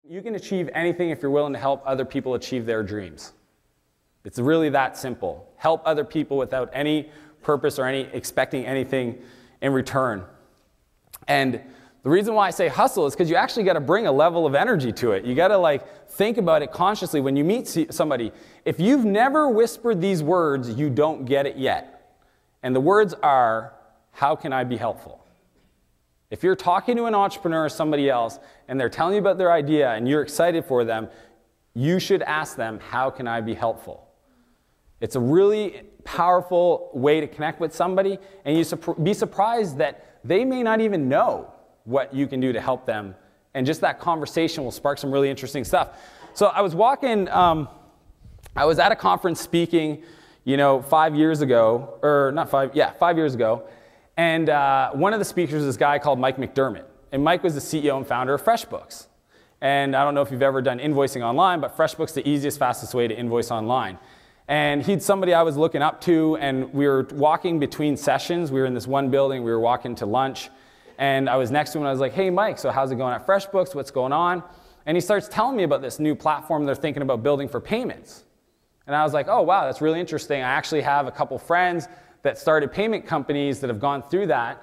You can achieve anything if you're willing to help other people achieve their dreams. It's really that simple. Help other people without any purpose or expecting anything in return. And the reason why I say hustle is because you actually got to bring a level of energy to it. You got to think about it consciously when you meet somebody. If you've never whispered these words, you don't get it yet. And the words are, how can I be helpful? If you're talking to an entrepreneur or somebody else and they're telling you about their idea and you're excited for them, you should ask them, how can I be helpful? It's a really powerful way to connect with somebody, and you be surprised that they may not even know what you can do to help them, and just that conversation will spark some really interesting stuff. So I was walking, I was at a conference speaking, 5 years ago, or not 5, yeah, 5 years ago, and one of the speakers is this guy called Mike McDermott, and Mike was the CEO and founder of FreshBooks. And I don't know if you've ever done invoicing online, but FreshBooks is the easiest, fastest way to invoice online. And he's somebody I was looking up to, and we were walking between sessions. We were in this one building, we were walking to lunch, and I was next to him and I was like, hey Mike, so how's it going at FreshBooks? What's going on? And he starts telling me about this new platform they're thinking about building for payments. And I was like, oh wow, that's really interesting. I actually have a couple friends that started payment companies that have gone through that.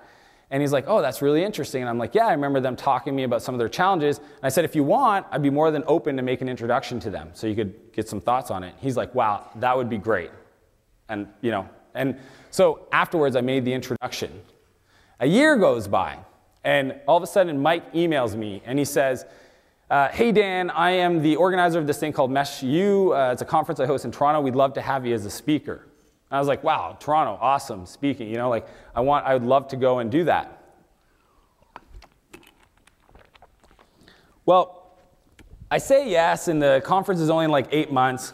And he's like, oh, that's really interesting. And I'm like, yeah, I remember them talking to me about some of their challenges. And I said, if you want, I'd be more than open to make an introduction to them so you could get some thoughts on it. He's like, wow, that would be great. And, and so afterwards I made the introduction. A year goes by, and all of a sudden Mike emails me and he says, hey Dan, I am the organizer of this thing called Mesh U. It's a conference I host in Toronto. We'd love to have you as a speaker. And I was like, wow, Toronto, awesome, speaking, I would love to go and do that. Well, I say yes, and the conference is only in 8 months.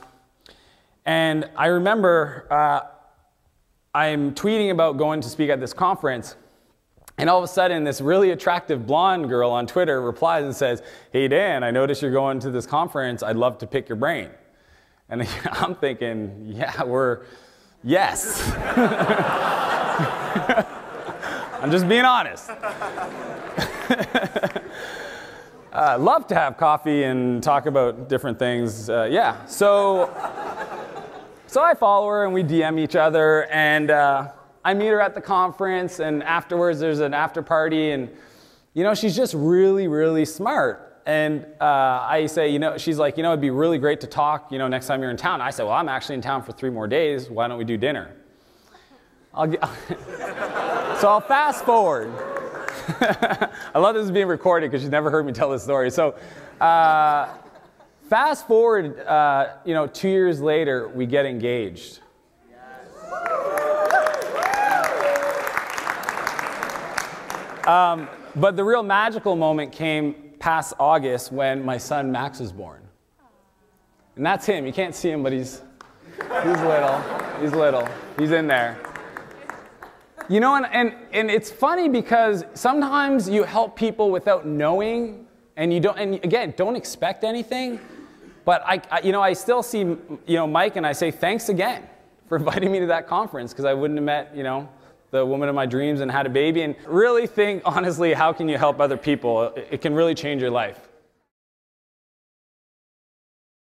And I remember I'm tweeting about going to speak at this conference, and all of a sudden this really attractive blonde girl on Twitter replies and says, hey Dan, I noticed you're going to this conference. I'd love to pick your brain. And I'm thinking, yeah, yes. I'm just being honest. Love to have coffee and talk about different things. Yeah. So I follow her and we DM each other, and I meet her at the conference, and afterwards there's an after party, and she's just really, really smart. And I say, she's like, it'd be really great to talk, next time you're in town. I said, well, I'm actually in town for 3 more days. Why don't we do dinner? So I'll fast forward. I love this is being recorded because she's never heard me tell this story. So fast forward, 2 years later, we get engaged. But the real magical moment came past August when my son Max was born. And that's him. You can't see him, but he's little. He's little. He's in there. And it's funny because sometimes you help people without knowing, and again, don't expect anything. But I still see, Mike, and I say thanks again for inviting me to that conference, because I wouldn't have met, the woman of my dreams and had a baby. And really think, honestly, how can you help other people? It can really change your life.